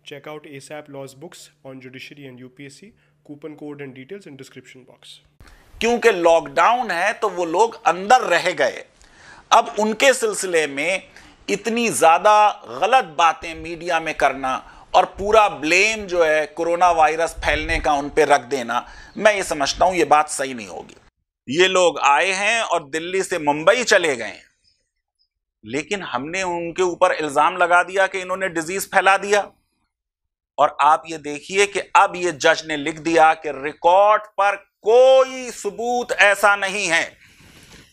Check out ASAP Law's books on judiciary and UPSC. Coupon code and details in description box. क्योंकि lockdown है तो वो लोग अंदर रह गए। अब उनके सिलसिले में इतनी ज्यादा गलत बातें मीडिया में करना और पूरा ब्लेम जो है कोरोना वायरस फैलने का उन पे रख देना, मैं ये समझता हूं ये बात सही नहीं होगी। ये लोग आए हैं और दिल्ली से मुंबई चले गए, लेकिन हमने उनके ऊपर इल्जाम लगा दिया कि इन्होंने डिजीज फैला दिया। और आप ये देखिए कि अब ये जज ने लिख दिया कि रिकॉर्ड पर कोई सबूत ऐसा नहीं है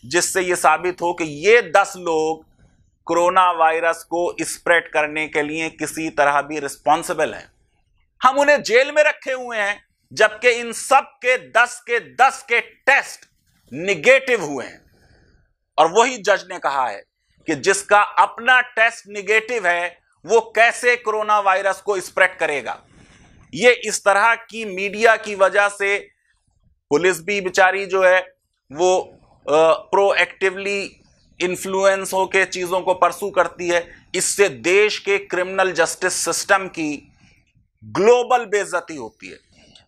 जिससे ये साबित हो कि ये 10 लोग कोरोना वायरस को स्प्रेड करने के लिए किसी तरह भी रिस्पॉन्सिबल हैं। हम उन्हें जेल में रखे हुए हैं, जबकि इन सब के 10 के टेस्ट निगेटिव हुए हैं। और वही जज ने कहा है कि जिसका अपना टेस्ट निगेटिव है वो कैसे कोरोना वायरस को स्प्रेड करेगा। ये इस तरह की मीडिया की वजह से पुलिस भी बेचारी जो है वो प्रोएक्टिवली इन्फ्लुएंस होकर चीजों को परसू करती है। इससे देश के क्रिमिनल जस्टिस सिस्टम की ग्लोबल बेइज्जती होती है।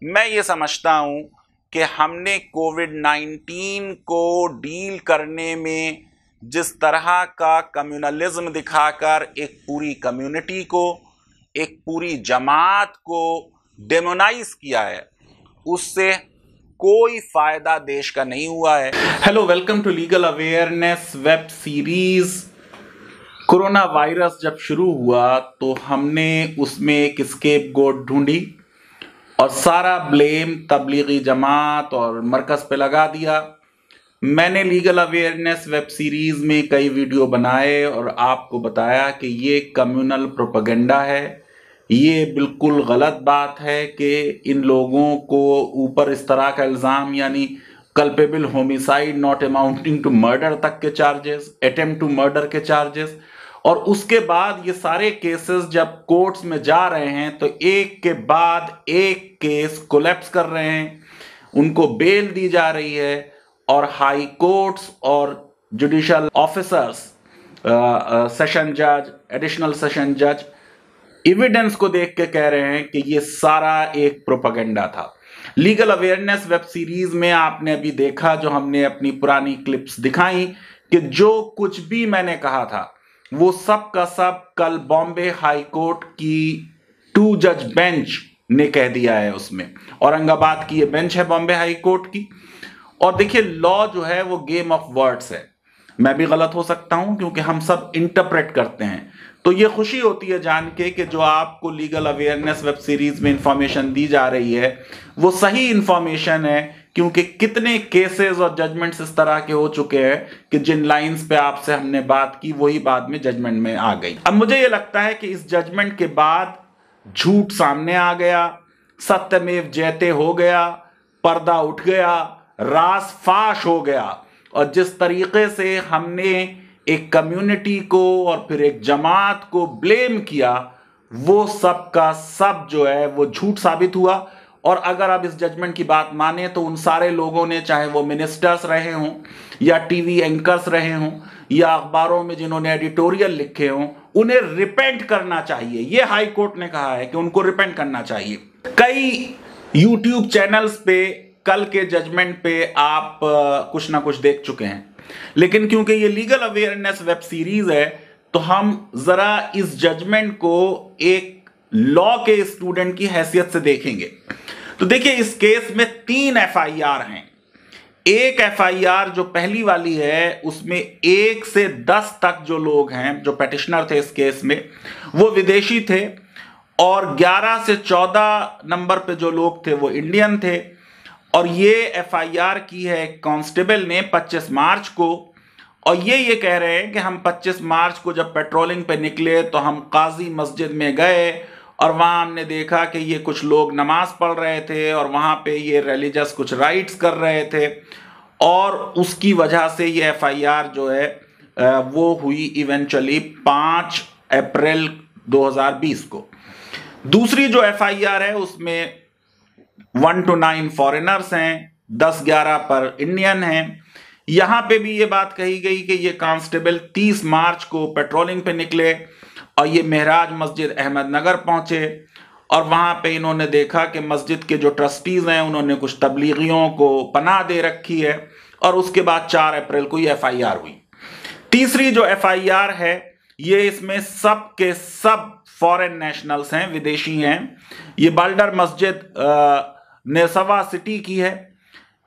मैं ये समझता हूं कि हमने कोविड-19 को डील करने में जिस तरह का कम्युनलिज्म दिखाकर एक पूरी कम्युनिटी को, एक पूरी जमात को डेमोनाइज किया है, उससे कोई फायदा देश का नहीं हुआ है। Hello, welcome to legal awareness web series. Corona virus जब शुरू हुआ तो हमने उसमें एक स्केपगोट ढूंढी और सारा ब्लेम तबलीगी जमात और मरकज पे लगा दिया। मैंने लीगल अवेयरनेस वेब सीरीज में कई वीडियो बनाए और आपको बताया कि ये कम्युनल प्रोपेगेंडा है। ये बिल्कुल गलत बात है कि इन लोगों को ऊपर इस तरह का इल्ज़ाम, यानी culpable homicide not amounting to murder तक के चार्जेस, अटेम्प्ट टू मर्डर के चार्जेस, और उसके बाद ये सारे केसेस जब कोर्ट्स में जा रहे हैं तो एक के बाद एक केस कोलैप्स कर रहे हैं, उनको बेल दी जा रही है और हाई कोर्ट्स और जुडिशियल ऑफिसर्स, सेशन जज, एडिशनल सेशन जज एविडेंस को देख के कह रहे हैं कि ये सारा एक प्रोपेगेंडा था। लीगल अवेयरनेस वेब सीरीज में आपने अभी देखा, जो हमने अपनी पुरानी क्लिप्स दिखाई, कि जो कुछ भी मैंने कहा था वो सब का सब कल बॉम्बे हाई कोर्ट की 2 जज बेंच ने कह दिया है। उसमें औरंगाबाद की ये बेंच है बॉम्बे हाई कोर्ट की। और देखिए, लॉ जो है वो गेम ऑफ वर्ड्स है। मैं भी गलत हो सकता हूं क्योंकि हम सब इंटरप्रेट करते हैं। तो ये खुशी होती है जान के कि जो आपको लीगल अवेयरनेस वेब सीरीज में इंफॉर्मेशन दी जा रही है वो सही इंफॉर्मेशन है, क्योंकि कितने केसेस और जजमेंट्स इस तरह के हो चुके हैं कि जिन लाइंस पे आपसे हमने बात की वही बाद में जजमेंट में आ गई। अब मुझे ये लगता है कि इस जजमेंट के बाद झूठ सामने आ गया, सत्यमेव जयते हो गया, पर्दा उठ गया, रास फाश हो गया। और जिस तरीके से हमने एक कम्युनिटी को और फिर एक जमात को ब्लेम किया, वो सब का सब जो है वो झूठ साबित हुआ। और अगर आप इस जजमेंट की बात माने तो उन सारे लोगों ने, चाहे वो मिनिस्टर्स रहे हों या टीवी एंकर्स रहे हों या अखबारों में जिन्होंने एडिटोरियल लिखे हों, उन्हें रिपेंट करना चाहिए। ये हाई कोर्ट ने कहा है कि उनको रिपेंट करना चाहिए। कई यूट्यूब चैनल्स पे कल के जजमेंट पे आप कुछ ना कुछ देख चुके हैं, लेकिन क्योंकि ये लीगल अवेयरनेस वेब सीरीज है तो हम जरा इस जजमेंट को एक लॉ के स्टूडेंट की हैसियत से देखेंगे। तो देखिए, इस केस में 3 FIR हैं। एक FIR जो पहली वाली है उसमें 1 से 10 तक जो लोग हैं, जो पेटिशनर थे इस केस में, वो विदेशी थे, और 11 से 14 नंबर पे जो लोग थे वो इंडियन थे। और ये FIR की है कांस्टेबल ने 25 मार्च को, और ये कह रहे हैं कि हम 25 मार्च को जब पेट्रोलिंग पे निकले तो हम काजी मस्जिद में गए और वहाँ हमने देखा कि ये कुछ लोग नमाज पढ़ रहे थे और वहाँ पे ये रिलीजियस कुछ राइट्स कर रहे थे, और उसकी वजह से ये FIR जो है वो हुई इवेंचुअली 5 अप्रैल 2020 को। दूसरी जो FIR है उसमें 1 to 9 फॉरेनर्स हैं, 10-11 पर इंडियन हैं। यहां पे भी ये बात कही गई कि ये कांस्टेबल 30 मार्च को पेट्रोलिंग पे निकले और ये महराज मस्जिद अहमदनगर पहुंचे और वहां पे इन्होंने देखा कि मस्जिद के जो ट्रस्टीज हैं उन्होंने कुछ तबलीगियों को पनाह दे रखी है, और उसके बाद 4 अप्रैल को ये FIR हुई। तीसरी जो FIR है ये इसमें सब के सब फॉरेन नेशनल्स हैं, विदेशी हैं। ये बाल्डर मस्जिद नेसवा सिटी की है।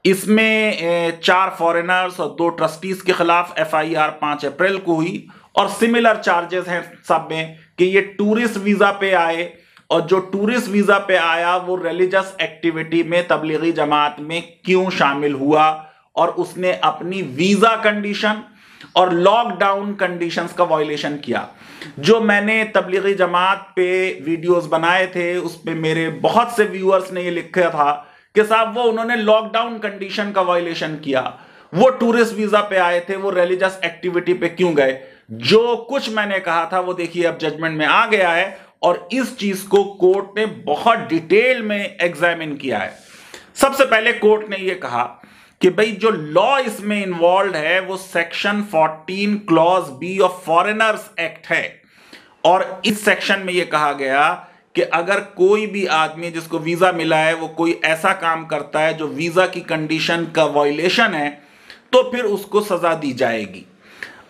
इसमें 4 फॉरेनर्स और 2 ट्रस्टीज के खिलाफ FIR 5 अप्रैल को हुई, और सिमिलर चार्जेस हैं सब में कि ये टूरिस्ट वीजा पे आए, और जो टूरिस्ट वीजा पे आया वो रिलीजियस एक्टिविटी में तबलीगी जमात में क्यों शामिल हुआ, और उसने अपनी वीजा कंडीशन और लॉकडाउन कंडीशंस का वायलेशन किया। जो मैंने तबलीगी जमात पे वीडियोस बनाए थे उस पे मेरे बहुत से व्यूअर्स ने ये लिखा था कि साहब वो उन्होंने लॉकडाउन कंडीशन का वायलेशन किया, वो टूरिस्ट वीजा पे आए थे, वो रिलीजियस एक्टिविटी पे क्यों गए। जो कुछ मैंने कहा था वो देखिए अब जजमेंट में आ गया है, और इस चीज को कोर्ट ने बहुत डिटेल में एग्जामिन किया है। सबसे पहले कोर्ट ने यह कहा कि भाई जो लॉ इसमें इन्वॉल्व है वो section 14 clause B of foreigners act है, और इस सेक्शन में यह कहा गया कि अगर कोई भी आदमी जिसको वीजा मिला है वो कोई ऐसा काम करता है जो वीजा की कंडीशन का वायलेशन है तो फिर उसको सजा दी जाएगी।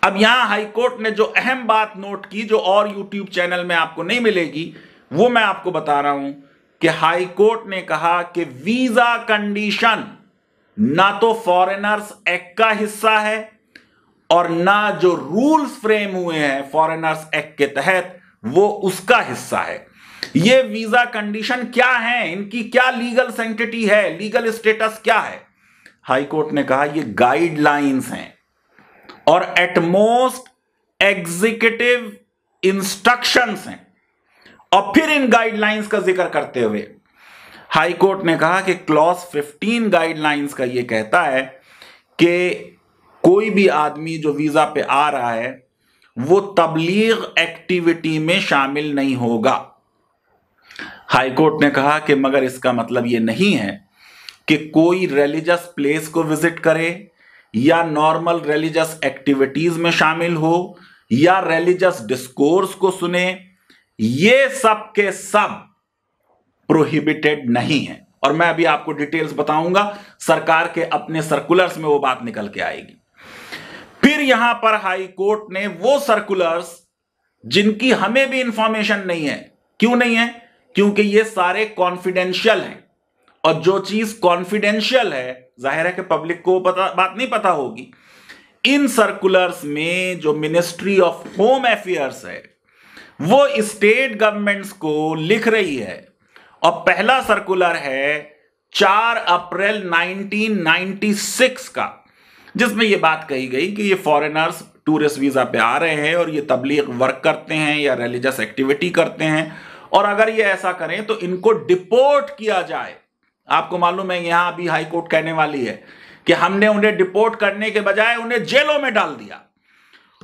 अब यहां हाई कोर्ट ने जो अहम बात नोट की, जो और यूट्यूब चैनल में आपको नहीं मिलेगी, वो मैं आपको बता रहा हूं कि हाई कोर्ट ने कहा कि वीजा कंडीशन ना तो फॉरेनर्स एक्ट का हिस्सा है और ना जो रूल्स फ्रेम हुए हैं फॉरेनर्स एक्ट के तहत वो उसका हिस्सा है। ये वीजा कंडीशन क्या है, इनकी क्या लीगल सेंटिटी है, लीगल स्टेटस क्या है। हाई कोर्ट ने कहा ये गाइडलाइंस हैं और एट मोस्ट एग्जीक्यूटिव इंस्ट्रक्शंस हैं। और फिर इन गाइडलाइंस का जिक्र करते हुए हाई कोर्ट ने कहा कि क्लॉज 15 गाइडलाइंस का यह कहता है कि कोई भी आदमी जो वीजा पे आ रहा है वो तबलीग एक्टिविटी में शामिल नहीं होगा। हाई कोर्ट ने कहा कि मगर इसका मतलब यह नहीं है कि कोई रिलीजियस प्लेस को विजिट करे या नॉर्मल रिलीजियस एक्टिविटीज में शामिल हो या रिलीजियस डिस्कोर्स को सुने, ये सब के सब प्रोहिबिटेड नहीं है। और मैं अभी आपको डिटेल्स बताऊंगा, सरकार के अपने सर्कुलर्स में वो बात निकल के आएगी। फिर यहां पर हाई कोर्ट ने वो सर्कुलर्स जिनकी हमें भी इंफॉर्मेशन नहीं है, क्यों नहीं है, क्योंकि ये सारे कॉन्फिडेंशियल हैं, और जो चीज कॉन्फिडेंशियल है जाहिर है कि पब्लिक को बात नहीं पता होगी। इन सर्कुलर्स में जो मिनिस्ट्री ऑफ होम अफेयर्स है वो स्टेट गवर्नमेंट्स को लिख रही है, और पहला सर्कुलर है 4 अप्रैल 1996 का, जिसमें यह बात कही गई कि ये फॉरेनर्स टूरिस्ट वीजा पे आ रहे हैं और ये तबलीग वर्क करते हैं या रिलीजियस एक्टिविटी करते हैं, और अगर ये ऐसा करें तो इनको डिपोर्ट किया जाए। आपको मालूम है यहां अभी हाई कोर्ट कहने वाली है कि हमने उन्हें डिपोर्ट करने के बजाय उन्हें जेलों में डाल दिया।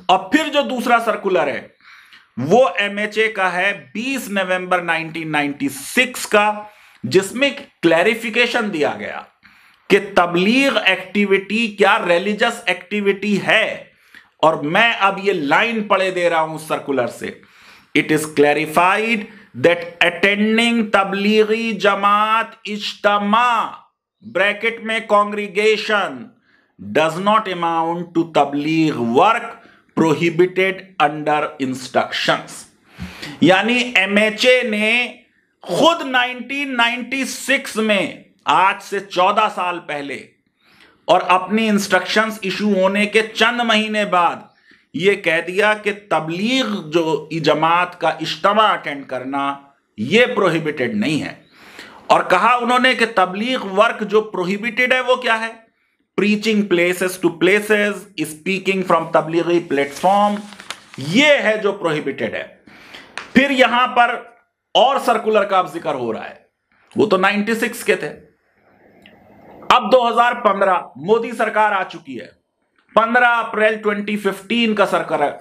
और फिर जो दूसरा सर्कुलर है वो MHA का है 20 नवंबर 1996 का, जिसमें क्लैरिफिकेशन दिया गया कि तबलीग एक्टिविटी क्या रिलीजियस एक्टिविटी है। और मैं अब ये लाइन पढ़े दे रहा हूं सर्कुलर से। It is clarified that attending Tablighi Jamaat Ijtema bracket में congregation does not amount to Tabligh work prohibited under instructions. यानी MHA ने खुद 1996 में, आज से 14 साल पहले, और अपनी इंस्ट्रक्शंस इशू होने के चंद महीने बाद यह कह दिया कि तबलीग जो जमात का इज्तिमा अटेंड करना यह प्रोहिबिटेड नहीं है। और कहा उन्होंने कि तबलीग वर्क जो प्रोहिबिटेड है वो क्या है, preaching places to places, speaking from Tablighi platform, ये है जो प्रोहिबिटेड है। फिर यहां पर और सर्कुलर का अब जिक्र हो रहा है, वो तो 96 के थे। अब 2015 मोदी सरकार आ चुकी है। 15 अप्रैल 2015 का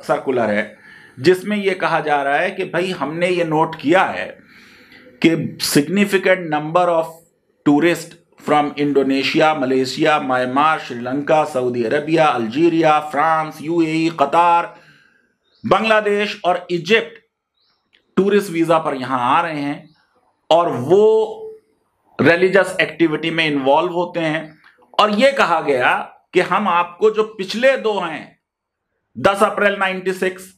सर्कुलर है, जिसमें यह कहा जा रहा है कि भाई हमने ये नोट किया है कि significant number of tourist from Indonesia, Malaysia, Myanmar, Sri Lanka, Saudi Arabia, Algeria, France, UAE, कतार, बांग्लादेश और इजिप्ट टूरिस्ट वीजा पर यहां आ रहे हैं और वो रिलीजियस एक्टिविटी में इन्वॉल्व होते हैं। और यह कहा गया कि हम आपको जो पिछले दो हैं 10 अप्रैल 96,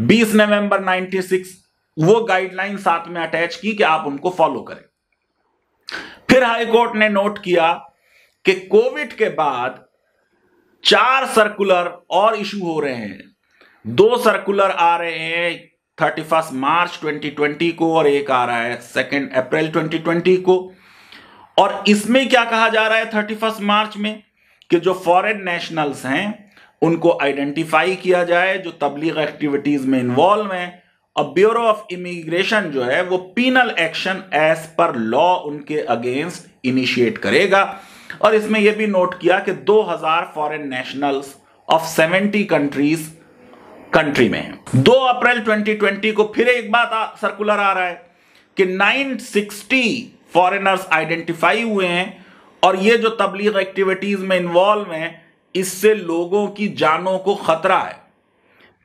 20 नवंबर 96, वो गाइडलाइन साथ में अटैच की कि आप उनको फॉलो करें। फिर हाई कोर्ट ने नोट किया कि कोविड के बाद 4 सर्कुलर और इशू हो रहे हैं। 2 सर्कुलर आ रहे हैं 31 मार्च 2020 को और एक आ रहा है 2 अप्रैल 2020 को। और इसमें क्या कहा जा रहा है 31 मार्च में कि जो फॉरेन नेशनल्स हैं उनको आइडेंटिफाई किया जाए जो तबलीग एक्टिविटीज में इन्वॉल्व हैं, और ब्यूरो ऑफ इमिग्रेशन जो है वो penal action as per law उनके अगेंस्ट इनिशिएट करेगा। और इसमें यह भी नोट किया कि 2000 foreign nationals of 70 countries country में हैं। 2 अप्रैल 2020 को फिर एक बात सर्कुलर आ रहा है कि 960 फॉरेनर्स आइडेंटिफाई हुए हैं और ये जो तबलीग एक्टिविटीज में इन्वॉल्व हैं इससे लोगों की जानों को खतरा है।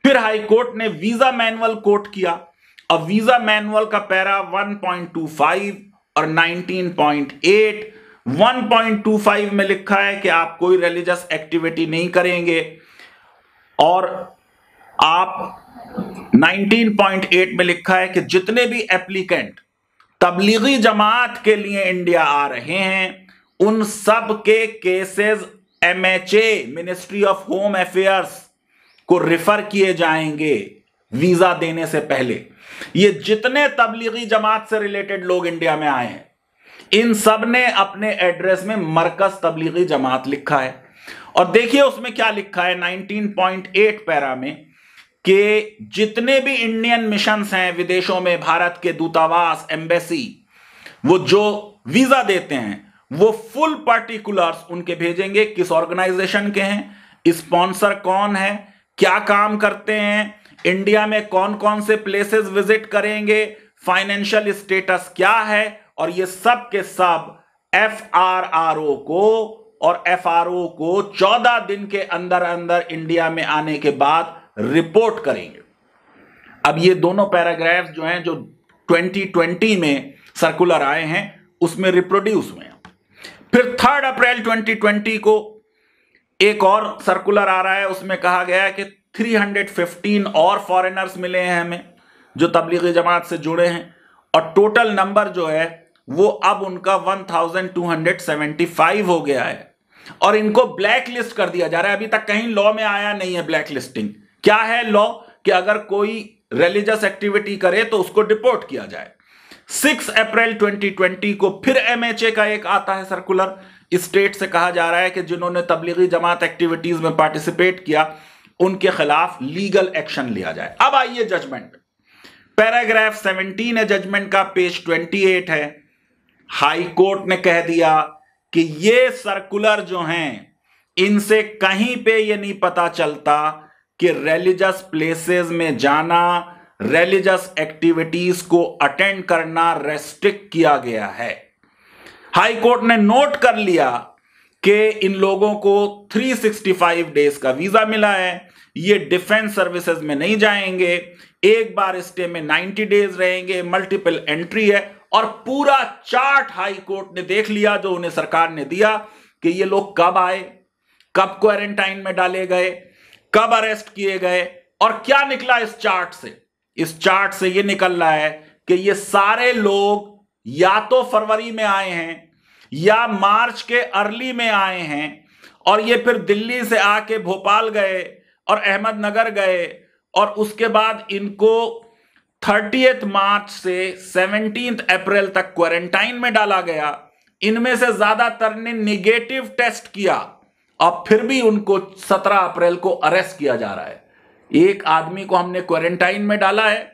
फिर हाई कोर्ट ने वीजा मैनुअल कोट किया और वीजा मैनुअल का पैरा 1.25 और 19.8। 1.25 में लिखा है कि आप कोई रिलीजियस एक्टिविटी नहीं करेंगे और आप 19.8 में लिखा है कि जितने भी एप्लीकेंट तबलीगी जमात के लिए इंडिया आ रहे हैं उन सब के cases MHA ministry of home affairs को रेफर किए जाएंगे वीजा देने से पहले। ये जितने तबलीगी जमात से रिलेटेड लोग इंडिया में आए हैं इन सब ने अपने एड्रेस में मरकज तबलीगी जमात लिखा है। और देखिए उसमें क्या लिखा है 19.8 पैरा में कि जितने भी इंडियन मिशंस हैं विदेशों में, भारत के दूतावास, एम्बेसी, वो जो वीजा देते हैं वो फुल पर्टिकुलर्स उनके भेजेंगे, किस ऑर्गेनाइजेशन के हैं, स्पॉन्सर कौन है, क्या काम करते हैं, इंडिया में कौन कौन से प्लेसेस विजिट करेंगे, फाइनेंशियल स्टेटस क्या है, और ये सब के सब FRRO को और FRO को 14 दिन के अंदर अंदर इंडिया में आने के बाद रिपोर्ट करेंगे। अब ये दोनों पैराग्राफ जो हैं जो 2020 में सर्कुलर आए हैं उसमें रिप्रोड्यूस हुए हैं। फिर 3 अप्रैल 2020 को एक और सर्कुलर आ रहा है, उसमें कहा गया है कि 315 और फॉरेनर्स मिले हैं हमें जो तबलीगी जमात से जुड़े हैं और टोटल नंबर जो है वो अब उनका 1275 हो गया है और इनको ब्लैक लिस्ट कर दिया जा रहा है। अभी तक कहीं लॉ में आया नहीं है ब्लैक लिस्टिंग। क्या है लॉ कि अगर कोई रिलीजियस एक्टिविटी करे तो उसको डिपोर्ट किया जाए। 6 अप्रैल 2020 को फिर MHA का एक आता है सर्कुलर। स्टेट से कहा जा रहा है कि जिन्होंने तबलीगी जमात एक्टिविटीज में पार्टिसिपेट किया उनके खिलाफ लीगल एक्शन लिया जाए। अब आइए जजमेंट, पैराग्राफ 17 है जजमेंट का, पेज 28 है। हाई कोर्ट ने कह दिया कि ये सर्कुलर जो हैं इनसे कहीं पे ये नहीं पता चलता कि रिलीजियस प्लेसेस में जाना, रिलीजियस एक्टिविटीज को अटेंड करना रेस्ट्रिक्ट किया गया है। हाई कोर्ट ने नोट कर लिया कि इन लोगों को 365 डेज का वीजा मिला है, ये डिफेंस सर्विसेज में नहीं जाएंगे, एक बार स्टे में 90 डेज रहेंगे, मल्टीपल एंट्री है और पूरा चार्ट हाई कोर्ट ने देख लिया जो उन्हें सरकार ने दिया कि ये लोग कब आए, कब क्वारंटाइन में डाले गए, कब अरेस्ट किए गए और क्या निकला इस चार्ट से। इस चार्ट से ये निकल रहा है कि ये सारे लोग या तो फरवरी में आए हैं या मार्च के अर्ली में आए हैं और ये फिर दिल्ली से आके भोपाल गए और अहमदनगर गए और उसके बाद इनको 30 मार्च से 17 अप्रैल तक क्वारंटाइन में डाला गया। इनमें से ज्यादातर ने निगेटिव टेस्ट किया और फिर भी उनको 17 अप्रैल को अरेस्ट किया जा रहा है। एक आदमी को हमने क्वारंटाइन में डाला है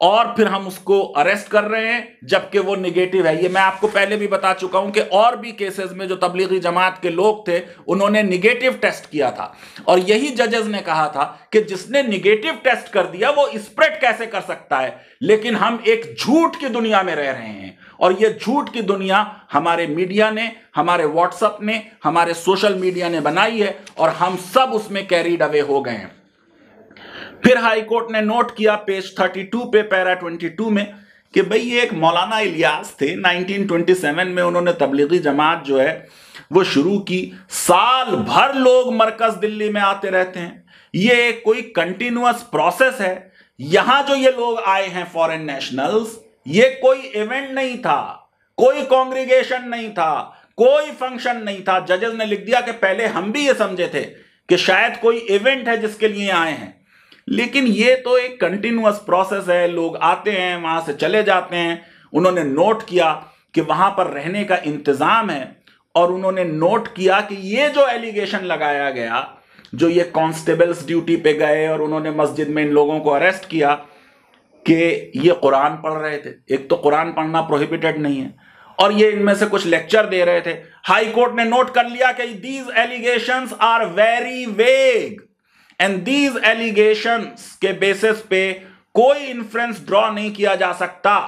और फिर हम उसको अरेस्ट कर रहे हैं जबकि वो निगेटिव है। ये मैं आपको पहले भी बता चुका हूं कि और भी केसेस में जो तबलीगी जमात के लोग थे उन्होंने निगेटिव टेस्ट किया था और यही जजेस ने कहा था कि जिसने निगेटिव टेस्ट कर दिया वो स्प्रेड कैसे कर सकता है। लेकिन हम एक झूठ की दुनिया में रह रहे हैं और ये झूठ की दुनिया हमारे मीडिया ने, हमारे व्हाट्सएप ने, हमारे सोशल मीडिया ने बनाई है और हम सब उसमें कैरीड अवे हो गए हैं। फिर हाई कोर्ट ने नोट किया पेज 32 पे पैरा 22 में कि भाई ये एक मौलाना इलियास थे, 1927 में उन्होंने तबलीगी जमात जो है वो शुरू की। साल भर लोग मरकज दिल्ली में आते रहते हैं, ये कोई कंटिन्यूअस प्रोसेस है। यहां जो ये लोग आए हैं फॉरेन नेशनल्स, ये कोई इवेंट नहीं था, कोई कांग्रीगेशन नहीं था, कोई फंक्शन नहीं था। जजेस ने लिख दिया कि पहले हम भी ये समझे थे कि शायद कोई इवेंट है जिसके लिए आए हैं, लेकिन ये तो एक कंटिन्यूअस प्रोसेस है। लोग आते हैं, वहां से चले जाते हैं। उन्होंने नोट किया कि वहां पर रहने का इंतजाम है, और उन्होंने नोट किया कि ये जो एलिगेशन लगाया गया, जो ये कांस्टेबल्स ड्यूटी पे गए और उन्होंने मस्जिद में इन लोगों को अरेस्ट किया कि ये कुरान पढ़ रहे थे। एक तो कुरान पढ़ना प्रोहिबिटेड नहीं है, और ये इनमें से कुछ लेक्चर दे रहे थे। हाई कोर्ट ने नोट कर लिया कि these allegations are very vague and these allegations के बेसिस पे कोई इन्फ्रेंस ड्रॉ नहीं किया जा सकता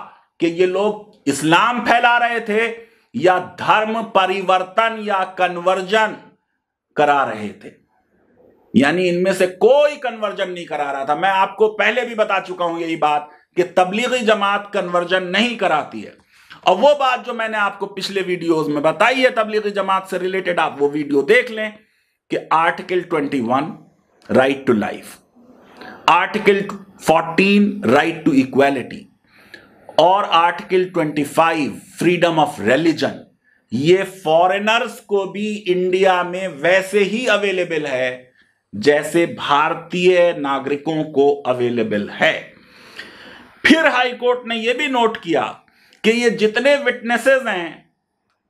कि ये लोग इस्लाम फैला रहे थे या धर्म परिवर्तन या कन्वर्जन करा रहे थे। यानी इनमें से कोई कन्वर्जन नहीं करा रहा था। मैं आपको पहले भी बता चुका हूं यही बात कि तबलीगी जमात कन्वर्जन नहीं कराती है। और वो बात जो मैंने आपको पिछले वीडियोस में बताई है तबलीगी जमात से रिलेटेड, आप वो वीडियो देख लें कि article 21 right to life, article 14 right to equality और आर्टिकल 25 फ्रीडम ऑफ रिलीजन, ये फॉरेनर्स को भी इंडिया में वैसे ही अवेलेबल है जैसे भारतीय नागरिकों को अवेलेबल है। फिर हाई कोर्ट ने यह भी नोट किया कि ये जितने विटनेसेस हैं,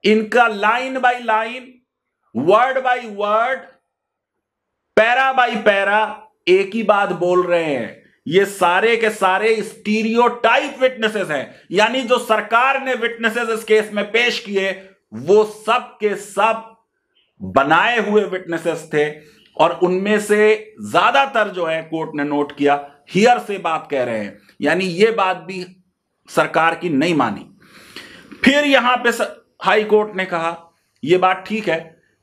इनका line by line, word by word, para by para एक ही बात बोल रहे हैं। ये सारे के सारे स्टीरियोटाइप विटनेसेस हैं, यानी जो सरकार ने विटनेसेस इस केस में पेश किए वो सब के सब बनाए हुए विटनेसेस थे, और उनमें से ज्यादातर जो है कोर्ट ने नोट किया हियर से बात कह रहे हैं, यानी ये बात भी सरकार की नहीं मानी। फिर यहां पे हाई कोर्ट ने कहा यह बात ठीक है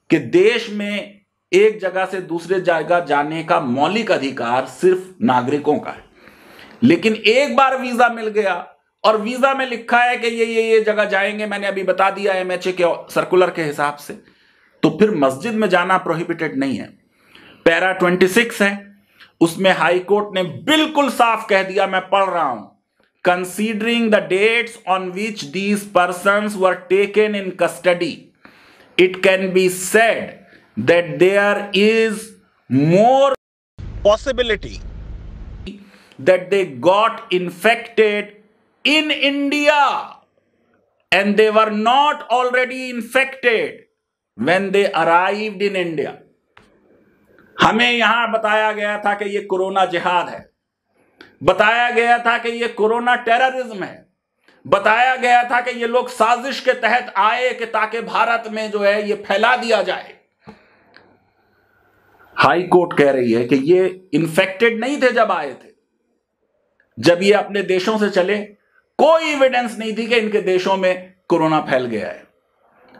कि देश में एक जगह से दूसरे जगह जाने का मौलिक अधिकार सिर्फ नागरिकों का है, लेकिन एक बार वीजा मिल गया और वीजा में लिखा है कि ये जगह जाएंगे, मैंने अभी बता दिया एमएचए के सर्कुलर के हिसाब से, तो फिर मस्जिद में जाना प्रोहिबिटेड नहीं है। पैरा 26 है, उसमें हाई कोर्ट ने बिल्कुल साफ कह दिया, मैं पढ़ रहा हूं, considering the dates on which these persons were taken in custody, it can be said that there is more possibility that they got infected in India and they were not already infected when they arrived in India। हमें यहां बताया गया था कि ये corona जिहाद है, बताया गया था कि ये कोरोना टेररिज्म है, बताया गया था कि ये लोग साजिश के तहत आए कि ताकि भारत में जो है ये फैला दिया जाए। हाई कोर्ट कह रही है कि ये इन्फेक्टेड नहीं थे जब आए थे, जब ये अपने देशों से चले कोई एविडेंस नहीं थी कि इनके देशों में कोरोना फैल गया है,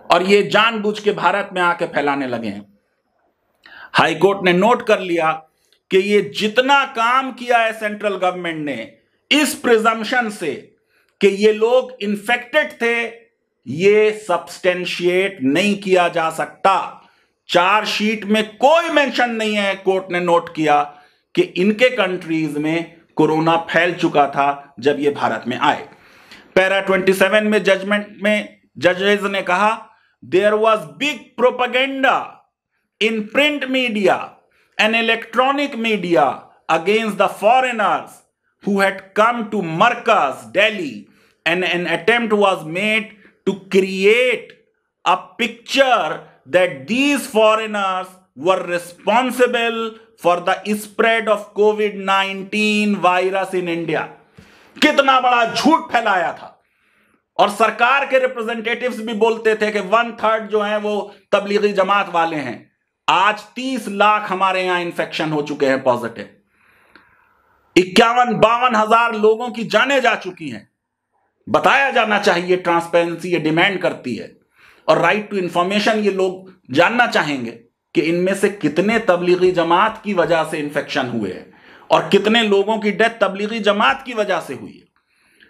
और ये जानबूझ के भारत में आके फैलाने लगे हैं। हाई कोर्ट ने नोट कर लिया कि ये जितना काम किया है सेंट्रल गवर्नमेंट ने इस प्रिजम्पशन से कि ये लोग इन्फेक्टेड थे, ये सब्सटेंशिएट नहीं किया जा सकता। चार्जशीट में कोई मेंशन नहीं है, कोर्ट ने नोट किया कि इनके कंट्रीज में कोरोना फैल चुका था जब ये भारत में आए। पैरा 27 में जजमेंट में जजेस ने कहा there was big propaganda in print media and electronic media against the foreigners who had come to Markaz, Delhi, and an attempt was made to create a picture that these foreigners were responsible for the spread of COVID-19 virus in India। कितना बड़ा झूठ फैलाया था, और सरकार के representatives भी बोलते थे कि 1/3 जो हैं वो तबलीगी जमात वाले हैं। आज 30 लाख हमारे यहां इंफेक्शन हो चुके हैं पॉजिटिव, 51-52 हजार लोगों की जानें जा चुकी हैं। बताया जाना चाहिए, ट्रांसपेरेंसी ये डिमांड करती है, और राइट टू इंफॉर्मेशन ये लोग जानना चाहेंगे कि इनमें से कितने तबलीगी जमात की वजह से इंफेक्शन हुए हैं और कितने लोगों की डेथ तबलीगी जमात की वजह से हुई है।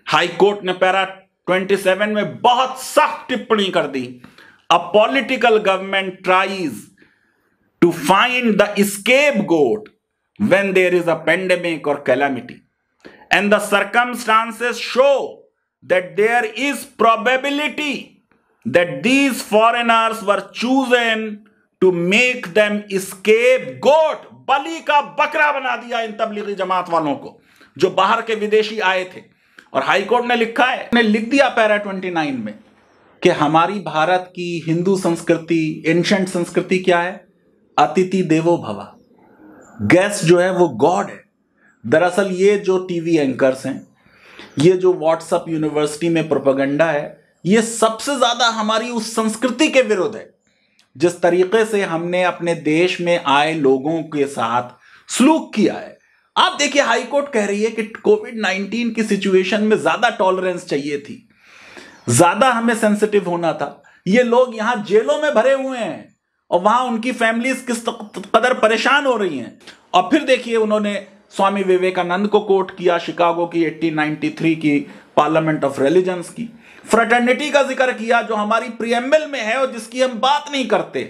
हाई कोर्ट ने पैरा 27 में बहुत सख्त टिप्पणी कर दी। A political government tries to find the scapegoat when there is a pandemic or calamity, and the circumstances show that there is probability that these foreigners were chosen to make them scapegoat। बलि का बकरा बना दिया इन तबलीगी जमात वालों को जो बाहर के विदेशी आए थे। और हाई कोर्ट ने लिखा है, ने लिख दिया पैरा 29 में कि हमारी भारत की हिंदू संस्कृति, एंशंट संस्कृति क्या है? अतिथि देवो भव। गेस्ट जो है वो गॉड है। दरअसल ये जो टीवी एंकर्स हैं, ये जो व्हाट्सएप यूनिवर्सिटी में प्रोपेगेंडा है, ये सबसे ज्यादा हमारी उस संस्कृति के विरुद्ध है जिस तरीके से हमने अपने देश में आए लोगों के साथ सलूक किया है। आप देखिए, हाई कोर्ट कह रही है कि कोविड-19 की सिचुएशन में ज्यादा टॉलरेंस चाहिए थी, ज्यादा हमें सेंसिटिव होना था। ये लोग यहां जेलों में भरे हुए हैं और वहां उनकी फैमिलीज किस कदर परेशान हो रही हैं। और फिर देखिए, उन्होंने स्वामी विवेकानंद को कोट किया, शिकागो की 1893 की पार्लियामेंट ऑफ रिलीजन्स की। फ्रेटर्निटी का जिक्र किया जो हमारी प्रीएम्बल में है और जिसकी हम बात नहीं करते।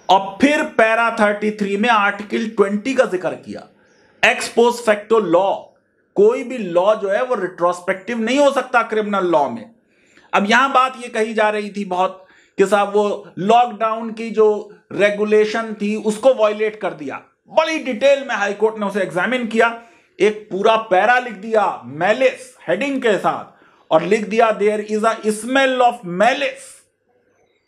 और फिर पैरा 33 में आर्टिकल 20 का जिक्र किया, एक्स पोस्ट फैक्टो लॉ। कोई भी लॉ जो है वो रिट्रोस्पेक्टिव नहीं हो सकता क्रिमिनल लॉ में। अब यहां बात ये कही जा रही थी बहुत कि साहब वो लॉकडाउन की जो रेगुलेशन थी उसको वायलेट कर दिया। बड़ी डिटेल में हाई कोर्ट ने उसे एग्जामिन किया, एक पूरा पैरा लिख दिया मैलिस हेडिंग के साथ, और लिख दिया there is a smell of malice.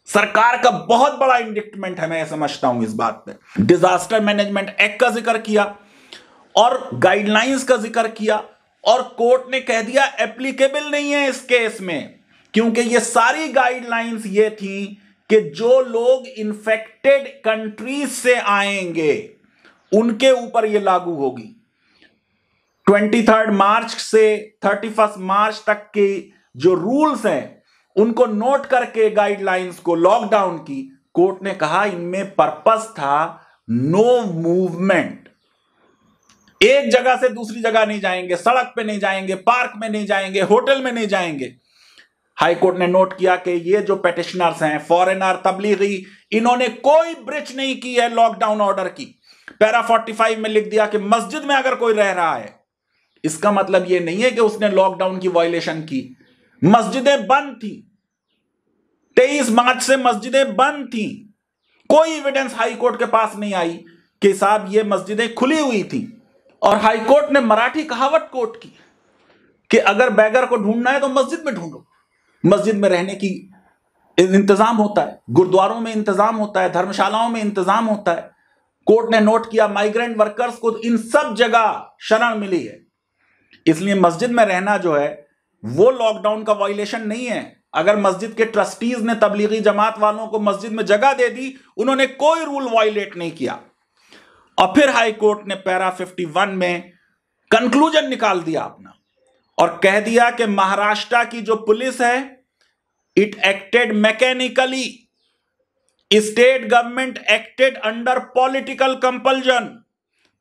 सरकार का बहुत बड़ा इंडिक्टमेंट है, मैं समझता हूं इस बात पे। डिजास्टर मैनेजमेंट एक्ट का जिक्र किया और गाइडलाइंस का जिक्र किया, और कोर्ट ने कह दिया एप्लीकेबल नहीं है इस केस में, क्योंकि ये सारी गाइडलाइंस ये थी कि जो लोग इन्फेक्टेड कंट्रीज से आएंगे उनके ऊपर ये लागू होगी। 23 मार्च से 31 मार्च तक के जो रूल्स हैं उनको नोट करके गाइडलाइंस को लॉकडाउन की, कोर्ट ने कहा इनमें पर्पस था नो मूवमेंट। एक जगह से दूसरी जगह नहीं जाएंगे, सड़क पे नहीं जाएंगे, पार्क में नहीं जाएंगे, होटल में नहीं जाएंगे। हाई कोर्ट ने नोट किया कि ये जो पेटिशनर्स हैं, फॉरेनर, तबलीगी, इन्होंने कोई ब्रीच नहीं की है लॉकडाउन ऑर्डर की। पैरा 45 में लिख दिया कि मस्जिद में अगर कोई रह रहा है, इसका मतलब यह नहीं है कि उसने लॉकडाउन की वायलेशन की। मस्जिदें बंद थी, 23 मार्च से मस्जिदें बंद थी। कोई एविडेंस हाई कोर्ट के पास नहीं आई कि साहब ये मस्जिदें खुली हुई थी। और हाई कोर्ट ने मराठी कहावत कोट की कि अगर बैगर को ढूंढना है तो मस्जिद में ढूंढो। मस्जिद में रहने की इंतजाम होता है, गुरुद्वारों में इंतजाम होता है, धर्मशालाओं में इंतजाम होता है। कोर्ट ने नोट किया माइग्रेंट वर्कर्स को इन सब जगह शरण मिली है, इसलिए मस्जिद में रहना जो है वो लॉकडाउन का वायलेशन नहीं है। अगर मस्जिद के ट्रस्टीज ने तबलीगी जमात वालों को मस्जिद में जगह दे दी, उन्होंने कोई रूल वायलेट नहीं किया। और फिर हाई कोर्ट ने पैरा 51 में कंक्लूजन निकाल दिया अपना और कह दिया कि महाराष्ट्र की जो पुलिस है, it acted mechanically, state government acted under political compulsion.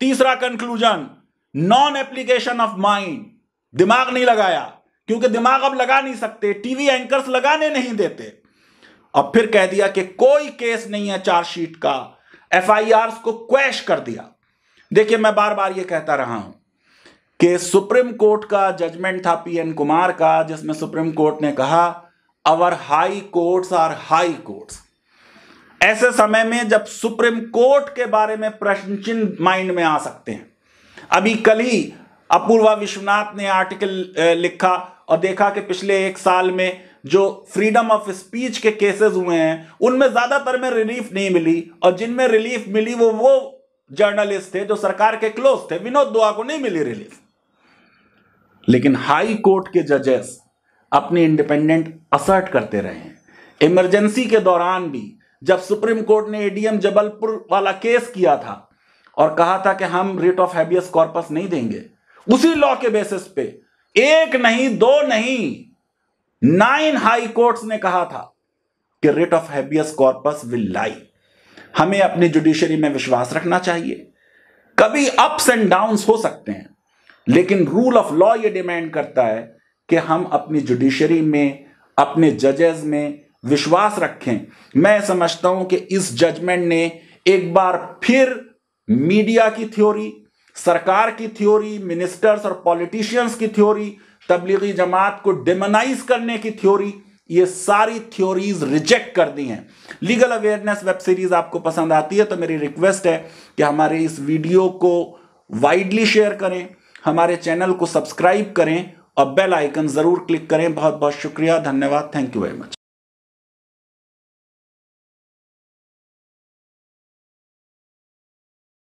तीसरा conclusion, non application of mind, दिमाग नहीं लगाया, क्योंकि दिमाग अब लगा नहीं सकते, टीवी एंकर्स लगाने नहीं देते। और फिर कह दिया कि कोई केस नहीं है चार्जशीट का, एफआईआर को क्वैश कर दिया। देखिए, मैं बार बार ये कहता रहा हूं कि सुप्रीम कोर्ट का जजमेंट था पीएन कुमार का, जिसमें सुप्रीम कोर्ट ने कहा our high courts are high courts. ऐसे समय में जब सुप्रीम कोर्ट के बारे में प्रश्न चिन्ह माइंड में आ सकते हैं। अभी कल ही अपूर्वा विश्वनाथ ने आर्टिकल लिखा और देखा कि पिछले एक साल में जो फ्रीडम ऑफ स्पीच के केसेस हुए हैं उनमें ज्यादातर में रिलीफ नहीं मिली, और जिनमें रिलीफ मिली वो जर्नलिस्ट थे जो सरकार के क्लोज थे। विनोद दुआ को नहीं मिली रिलीफ। लेकिन हाई कोर्ट के जजेस अपनी इंडिपेंडेंट असर्ट करते रहे हैं। इमरजेंसी के दौरान भी जब सुप्रीम कोर्ट ने एडीएम जबलपुर वाला केस किया था और कहा था कि हम रिट ऑफ हैबियस कॉर्पस नहीं देंगे, उसी लॉ के बेसिस पे एक नहीं, दो नहीं, 9 हाई कोर्ट्स ने कहा था कि writ of habeas corpus will lie. हमें अपनी जुडिशरी में विश्वास रखना चाहिए, कभी अप्स एंड डाउन्स हो सकते हैं, लेकिन रूल ऑफ लॉ ये डिमांड करता है कि हम अपनी जुडिशरी में, अपने जजेस में विश्वास रखें। मैं समझता हूं कि इस जजमेंट ने एक बार फिर मीडिया की थ्योरी, सरकार की थ्योरी, मिनिस्टर्स और पॉलिटिशियंस की थ्योरी, तबलीगी जमात को डिमोनाइज करने की थ्योरी, ये सारी थ्योरीज रिजेक्ट कर दी हैं। लीगल अवेयरनेस वेब सीरीज आपको पसंद आती है तो मेरी रिक्वेस्ट है कि हमारे इस वीडियो को वाइडली शेयर करें, हमारे चैनल को सब्सक्राइब करें और बेल आइकन जरूर क्लिक करें। बहुत बहुत शुक्रिया, धन्यवाद, थैंक यू वेरी मच।